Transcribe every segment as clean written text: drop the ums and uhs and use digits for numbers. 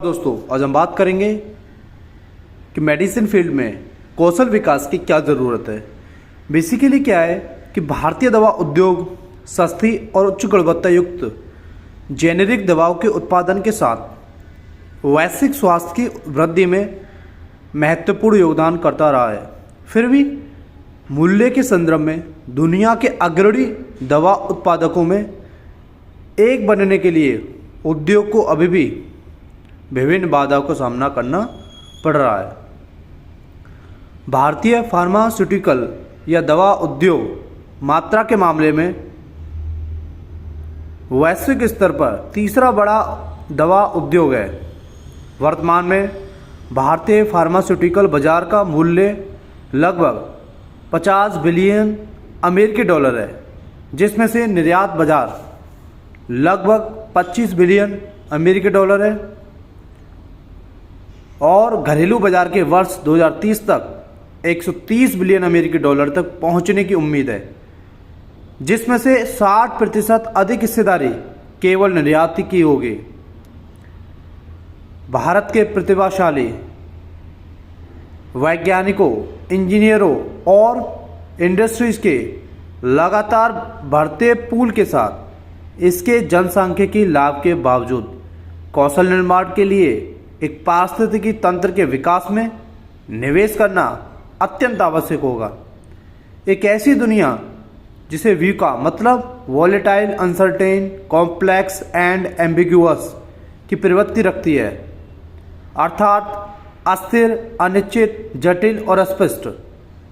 दोस्तों, आज हम बात करेंगे कि मेडिसिन फील्ड में कौशल विकास की क्या ज़रूरत है। बेसिकली क्या है कि भारतीय दवा उद्योग सस्ती और उच्च गुणवत्ता युक्त जेनेरिक दवाओं के उत्पादन के साथ वैश्विक स्वास्थ्य की वृद्धि में महत्वपूर्ण योगदान करता रहा है। फिर भी मूल्य के संदर्भ में दुनिया के अग्रणी दवा उत्पादकों में एक बनने के लिए उद्योग को अभी भी विभिन्न बाधाओं का सामना करना पड़ रहा है। भारतीय फार्मास्यूटिकल या दवा उद्योग मात्रा के मामले में वैश्विक स्तर पर तीसरा बड़ा दवा उद्योग है। वर्तमान में भारतीय फार्मास्यूटिकल बाजार का मूल्य लगभग 50 बिलियन अमेरिकी डॉलर है, जिसमें से निर्यात बाजार लगभग 25 बिलियन अमेरिकी डॉलर है और घरेलू बाजार के वर्ष 2030 तक 130 बिलियन अमेरिकी डॉलर तक पहुंचने की उम्मीद है, जिसमें से 60% अधिक हिस्सेदारी केवल निर्यात की होगी। भारत के प्रतिभाशाली वैज्ञानिकों, इंजीनियरों और इंडस्ट्रीज के लगातार बढ़ते पूल के साथ इसके जनसांख्यिकी लाभ के बावजूद कौशल निर्माण के लिए एक पारिस्थितिकी तंत्र के विकास में निवेश करना अत्यंत आवश्यक होगा। एक ऐसी दुनिया जिसे VUCA मतलब volatile, uncertain, complex and ambiguous की प्रवृत्ति रखती है, अर्थात अस्थिर, अनिश्चित, जटिल और अस्पष्ट।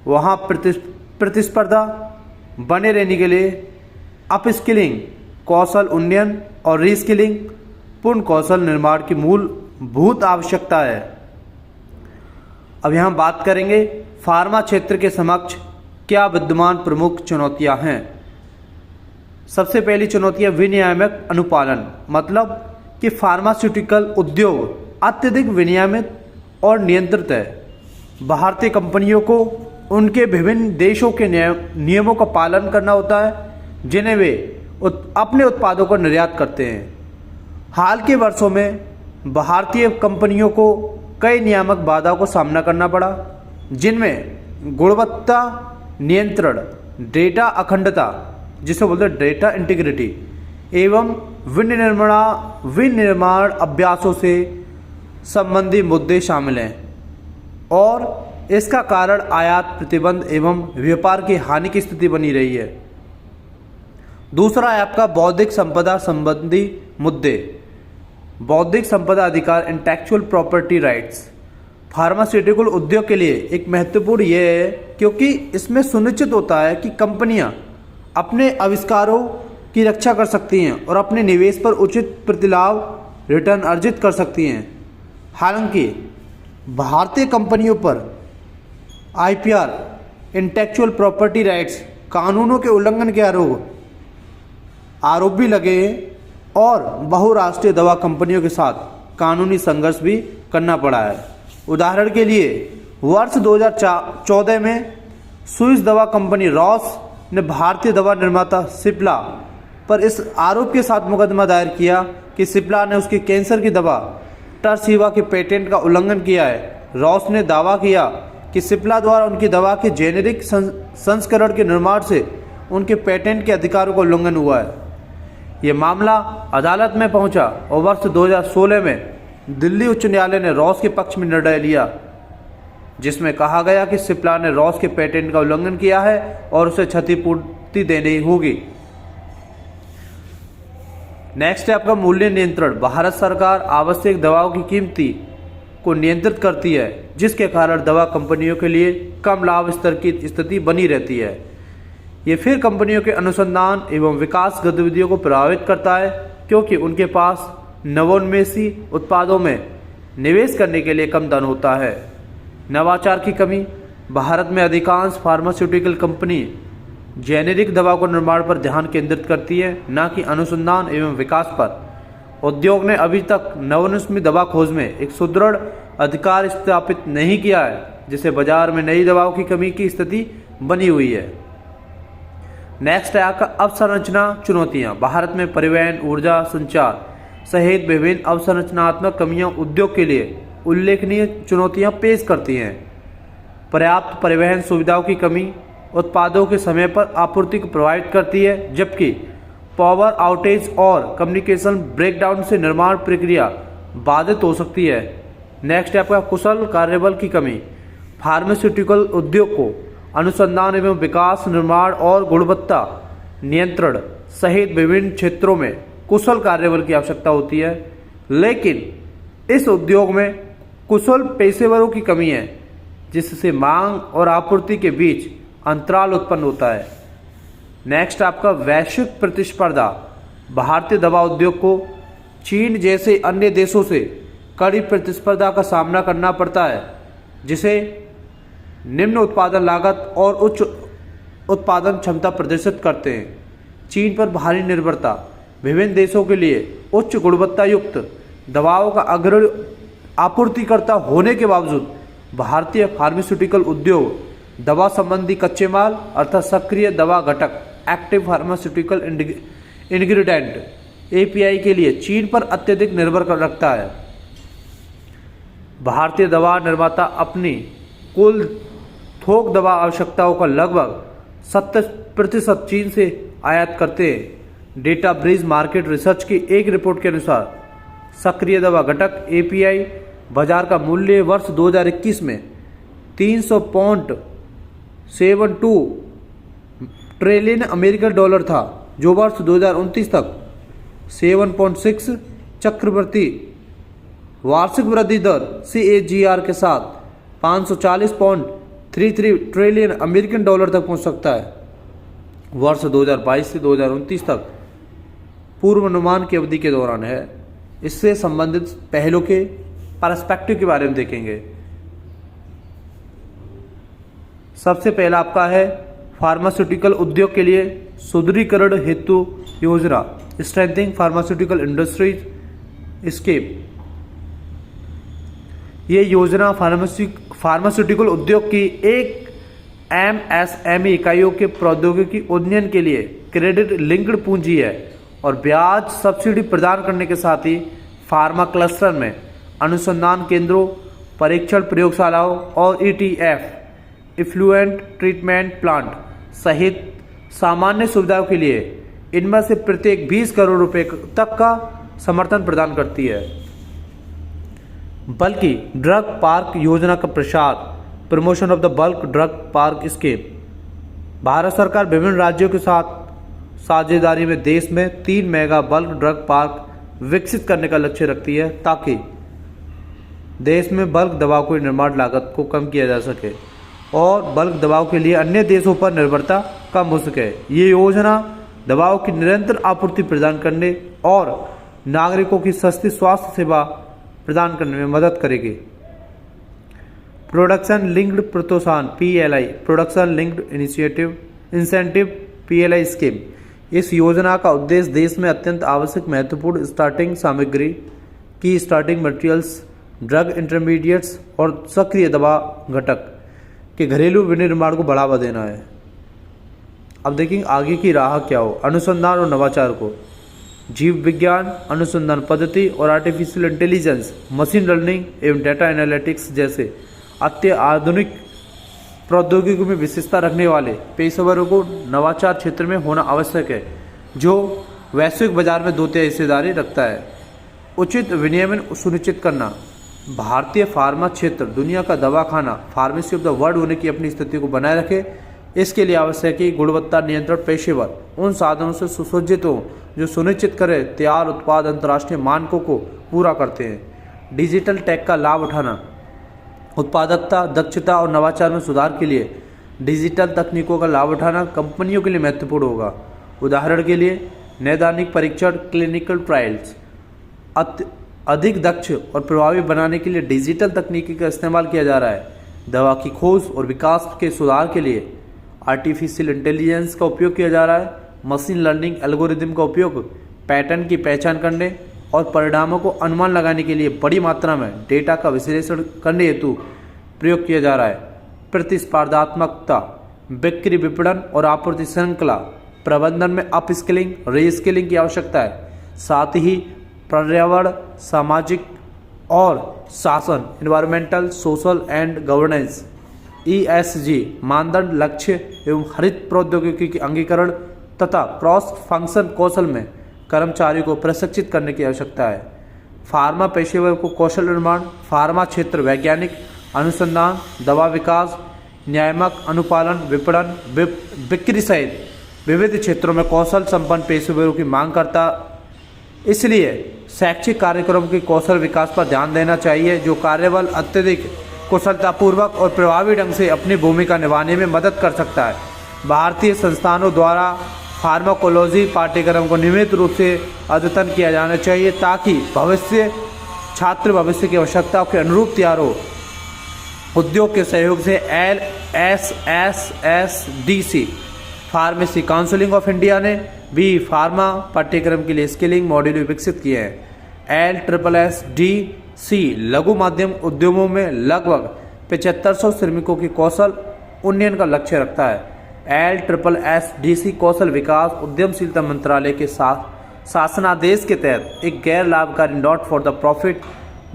वहाँ प्रतिस्पर्धा बने रहने के लिए अपस्किलिंग, कौशल उन्नयन और रीस्किलिंग पूर्ण कौशल निर्माण की मूलभूत आवश्यकता है। अब यहाँ बात करेंगे फार्मा क्षेत्र के समक्ष क्या विद्यमान प्रमुख चुनौतियाँ हैं। सबसे पहली चुनौतियाँ विनियामक अनुपालन, मतलब कि फार्मास्यूटिकल उद्योग अत्यधिक विनियमित और नियंत्रित है। भारतीय कंपनियों को उनके विभिन्न देशों के नियमों का पालन करना होता है, जिन्हें वे अपने उत्पादों को निर्यात करते हैं। हाल के वर्षों में भारतीय कंपनियों को कई नियामक बाधाओं का सामना करना पड़ा, जिनमें गुणवत्ता नियंत्रण, डेटा अखंडता जिसे बोलते हैं डेटा इंटीग्रिटी, एवं विनिर्माण अभ्यासों से संबंधी मुद्दे शामिल हैं और इसका कारण आयात प्रतिबंध एवं व्यापार की हानि की स्थिति बनी रही है। दूसरा है आपका बौद्धिक संपदा संबंधी मुद्दे। बौद्धिक संपदा अधिकार, इंटेलेक्चुअल प्रॉपर्टी राइट्स, फार्मास्यूटिकल उद्योग के लिए एक महत्वपूर्ण यह है क्योंकि इसमें सुनिश्चित होता है कि कंपनियां अपने आविष्कारों की रक्षा कर सकती हैं और अपने निवेश पर उचित प्रतिलाभ रिटर्न अर्जित कर सकती हैं। हालांकि भारतीय कंपनियों पर IPR, इंटेलेक्चुअल प्रॉपर्टी राइट्स कानूनों के उल्लंघन के आरोप भी लगे हैं और बहुराष्ट्रीय दवा कंपनियों के साथ कानूनी संघर्ष भी करना पड़ा है। उदाहरण के लिए वर्ष 2014 में स्विस दवा कंपनी रॉस ने भारतीय दवा निर्माता सिप्ला पर इस आरोप के साथ मुकदमा दायर किया कि सिप्ला ने उसकी कैंसर की दवा टर्सीवा के पेटेंट का उल्लंघन किया है। रॉस ने दावा किया कि सिप्ला द्वारा उनकी दवा के जेनेरिक संस्करण के निर्माण से उनके पेटेंट के अधिकारों का उल्लंघन हुआ है। ये मामला अदालत में पहुंचा और वर्ष 2016 में दिल्ली उच्च न्यायालय ने रॉस के पक्ष में निर्णय लिया, जिसमें कहा गया कि सिप्ला ने रॉस के पेटेंट का उल्लंघन किया है और उसे क्षतिपूर्ति देनी होगी। नेक्स्ट है आपका मूल्य नियंत्रण। भारत सरकार आवश्यक दवाओं की कीमती को नियंत्रित करती है, जिसके कारण दवा कंपनियों के लिए कम लाभ स्तर की स्थिति बनी रहती है। ये फिर कंपनियों के अनुसंधान एवं विकास गतिविधियों को प्रभावित करता है, क्योंकि उनके पास नवोन्मेषी उत्पादों में निवेश करने के लिए कम धन होता है। नवाचार की कमी। भारत में अधिकांश फार्मास्यूटिकल कंपनी जेनेरिक दवा को निर्माण पर ध्यान केंद्रित करती है, न कि अनुसंधान एवं विकास पर। उद्योग ने अभी तक नवोन्मेषी दवा खोज में एक सुदृढ़ अधिकार स्थापित नहीं किया है, जिससे बाजार में नई दवाओं की कमी की स्थिति बनी हुई है। नेक्स्ट है आपका अवसंरचना चुनौतियां। भारत में परिवहन, ऊर्जा, संचार सहित विभिन्न अवसंरचनात्मक कमियां उद्योग के लिए उल्लेखनीय चुनौतियां पेश करती हैं। पर्याप्त परिवहन सुविधाओं की कमी उत्पादों के समय पर आपूर्ति को प्रभावित करती है, जबकि पावर आउटेज और कम्युनिकेशन ब्रेकडाउन से निर्माण प्रक्रिया बाधित हो सकती है। नेक्स्ट है आपका कुशल कार्यबल की कमी। फार्मास्यूटिकल उद्योग को अनुसंधान एवं विकास, निर्माण और गुणवत्ता नियंत्रण सहित विभिन्न क्षेत्रों में कुशल कार्यबल की आवश्यकता होती है, लेकिन इस उद्योग में कुशल पेशेवरों की कमी है, जिससे मांग और आपूर्ति के बीच अंतराल उत्पन्न होता है। नेक्स्ट आपका वैश्विक प्रतिस्पर्धा। भारतीय दवा उद्योग को चीन जैसे अन्य देशों से कड़ी प्रतिस्पर्धा का सामना करना पड़ता है, जिसे निम्न उत्पादन लागत और उच्च उत्पादन क्षमता प्रदर्शित करते हैं। चीन पर भारी निर्भरता विभिन्न देशों के लिए उच्च गुणवत्ता युक्त दवाओं का अग्रणी आपूर्तिकर्ता होने के बावजूद भारतीय फार्मास्यूटिकल उद्योग दवा संबंधी कच्चे माल अर्थात सक्रिय दवा घटक एक्टिव फार्मास्यूटिकल इंग्रेडिएंट एपीआई के लिए चीन पर अत्यधिक निर्भर रखता है। भारतीय दवा निर्माता अपनी कुल थोक दवा आवश्यकताओं का लगभग 70% चीन से आयात करते हैं। डेटा ब्रिज मार्केट रिसर्च की एक रिपोर्ट के अनुसार सक्रिय दवा घटक एपीआई बाजार का मूल्य वर्ष 2021 में 300.72 ट्रिलियन अमेरिकन डॉलर था, जो वर्ष 2029 तक 7.6 चक्रवर्ती वार्षिक वृद्धि दर CAGR के साथ 540.33 ट्रिलियन अमेरिकन डॉलर तक पहुंच सकता है। वर्ष 2022 से 2029 तक पूर्वानुमान की अवधि के दौरान है। इससे संबंधित पहलों के पर्सपेक्टिव के बारे में देखेंगे। सबसे पहला आपका है फार्मास्यूटिकल उद्योग के लिए सुदृढ़ीकरण हेतु योजना, स्ट्रेंथनिंग फार्मास्यूटिकल इंडस्ट्रीज स्कीम। ये योजना फार्मास्यूटिकल उद्योग की एक MSME इकाइयों के प्रौद्योगिकी उन्नयन के लिए क्रेडिट लिंक्ड पूंजी है और ब्याज सब्सिडी प्रदान करने के साथ ही फार्मा क्लस्टर में अनुसंधान केंद्रों, परीक्षण प्रयोगशालाओं और ETF इफ्लुएंट ट्रीटमेंट प्लांट सहित सामान्य सुविधाओं के लिए इनमें से प्रत्येक 20 करोड़ रुपए तक का समर्थन प्रदान करती है। बल्कि ड्रग पार्क योजना का प्रसार, promotion of the bulk drug park scheme. Bharat सरकार विभिन्न राज्यों के साथ साझेदारी में देश में 3 मेगा बल्क ड्रग पार्क विकसित करने का लक्ष्य रखती है, ताकि देश में बल्क दवाओं की निर्माण लागत को कम किया जा सके और बल्क दवाओं के लिए अन्य देशों पर निर्भरता कम हो सके। ये योजना दवाओं की निरंतर आपूर्ति प्रदान करने और नागरिकों की सस्ती स्वास्थ्य सेवा प्रदान करने में मदद करेगी। प्रोडक्शन लिंक्ड प्रोत्साहन PLI, production linked incentive PLI scheme. इस योजना का उद्देश्य देश में अत्यंत आवश्यक महत्वपूर्ण स्टार्टिंग सामग्री की स्टार्टिंग मटेरियल्स, ड्रग इंटरमीडिएट्स और सक्रिय दवा घटक के घरेलू विनिर्माण को बढ़ावा देना है। अब देखेंगे आगे की राह क्या हो। अनुसंधान और नवाचार को जीव विज्ञान अनुसंधान पद्धति और आर्टिफिशियल इंटेलिजेंस, मशीन लर्निंग एवं डेटा एनालिटिक्स जैसे अत्याधुनिक प्रौद्योगिकी में विशेषता रखने वाले पेशेवरों को नवाचार क्षेत्र में होना आवश्यक है, जो वैश्विक बाजार में 2/3 हिस्सेदारी रखता है। उचित विनियमन सुनिश्चित करना। भारतीय फार्मा क्षेत्र दुनिया का दवाखाना, फार्मेसी ऑफ द वर्ल्ड होने की अपनी स्थिति को बनाए रखे। इसके लिए आवश्यक है गुणवत्ता नियंत्रण पेशेवर उन साधनों से सुसज्जित हों जो सुनिश्चित करें तैयार उत्पाद अंतर्राष्ट्रीय मानकों को पूरा करते हैं। डिजिटल टेक का लाभ उठाना। उत्पादकता, दक्षता और नवाचार में सुधार के लिए डिजिटल तकनीकों का लाभ उठाना कंपनियों के लिए महत्वपूर्ण होगा। उदाहरण के लिए नैदानिक परीक्षण, क्लिनिकल ट्रायल्स अधिक दक्ष और प्रभावी बनाने के लिए डिजिटल तकनीकी का इस्तेमाल किया जा रहा है। दवा की खोज और विकास के सुधार के लिए आर्टिफिशियल इंटेलिजेंस का उपयोग किया जा रहा है। मशीन लर्निंग एल्गोरिदम का उपयोग पैटर्न की पहचान करने और परिणामों को अनुमान लगाने के लिए बड़ी मात्रा में डेटा का विश्लेषण करने हेतु प्रयोग किया जा रहा है। प्रतिस्पर्धात्मकता, बिक्री, विपणन और आपूर्ति श्रृंखला प्रबंधन में अपस्किलिंग, रीस्किलिंग की आवश्यकता है। साथ ही पर्यावरण, सामाजिक और शासन, environmental, social and governance ESG मानदंड, लक्ष्य एवं हरित प्रौद्योगिकी के अंगीकरण तथा क्रॉस फंक्शन कौशल में कर्मचारियों को प्रशिक्षित करने की आवश्यकता है। फार्मा पेशेवर को कौशल निर्माण, फार्मा क्षेत्र वैज्ञानिक अनुसंधान, दवा विकास, न्यायात्मक अनुपालन, विपणन, बिक्री सहित विविध क्षेत्रों में कौशल संपन्न पेशेवरों की मांग करता। इसलिए शैक्षिक कार्यक्रम के कौशल विकास पर ध्यान देना चाहिए, जो कार्यबल अत्यधिक कुशलतापूर्वक और प्रभावी ढंग से अपनी भूमिका निभाने में मदद कर सकता है। भारतीय संस्थानों द्वारा फार्माकोलॉजी पाठ्यक्रम को नियमित रूप से अद्यतन किया जाना चाहिए ताकि छात्र भविष्य की आवश्यकताओं के अनुरूप तैयार हो। उद्योग के सहयोग से LSSSDC pharmacy counselling of India ने भी फार्मा पाठ्यक्रम के लिए स्किलिंग मॉड्यूल विकसित किए हैं। LSSDC लघु माध्यम उद्योगों में लगभग 7500 श्रमिकों की कौशल उन्नयन का लक्ष्य रखता है। LSSDC कौशल विकास उद्यमशीलता मंत्रालय के साथ शासनादेश के तहत एक गैर लाभकारी नॉट फॉर द प्रॉफिट,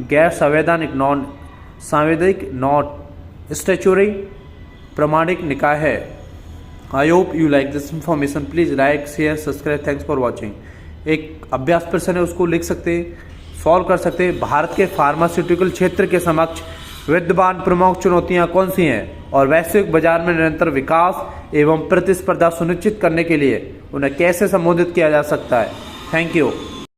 गैर सांविधिक नॉट स्टैच्यूटरी प्रमाणिक निकाय है। I hope you like this information. Please like, share, subscribe. Thanks for watching. एक अभ्यास प्रश्न है, उसको लिख सकते हैं, सॉल्व कर सकते हैं। भारत के फार्मास्यूटिकल क्षेत्र के समक्ष विद्यमान प्रमुख चुनौतियां कौन सी हैं और वैश्विक बाजार में निरंतर विकास एवं प्रतिस्पर्धा सुनिश्चित करने के लिए उन्हें कैसे संबोधित किया जा सकता है। Thank you.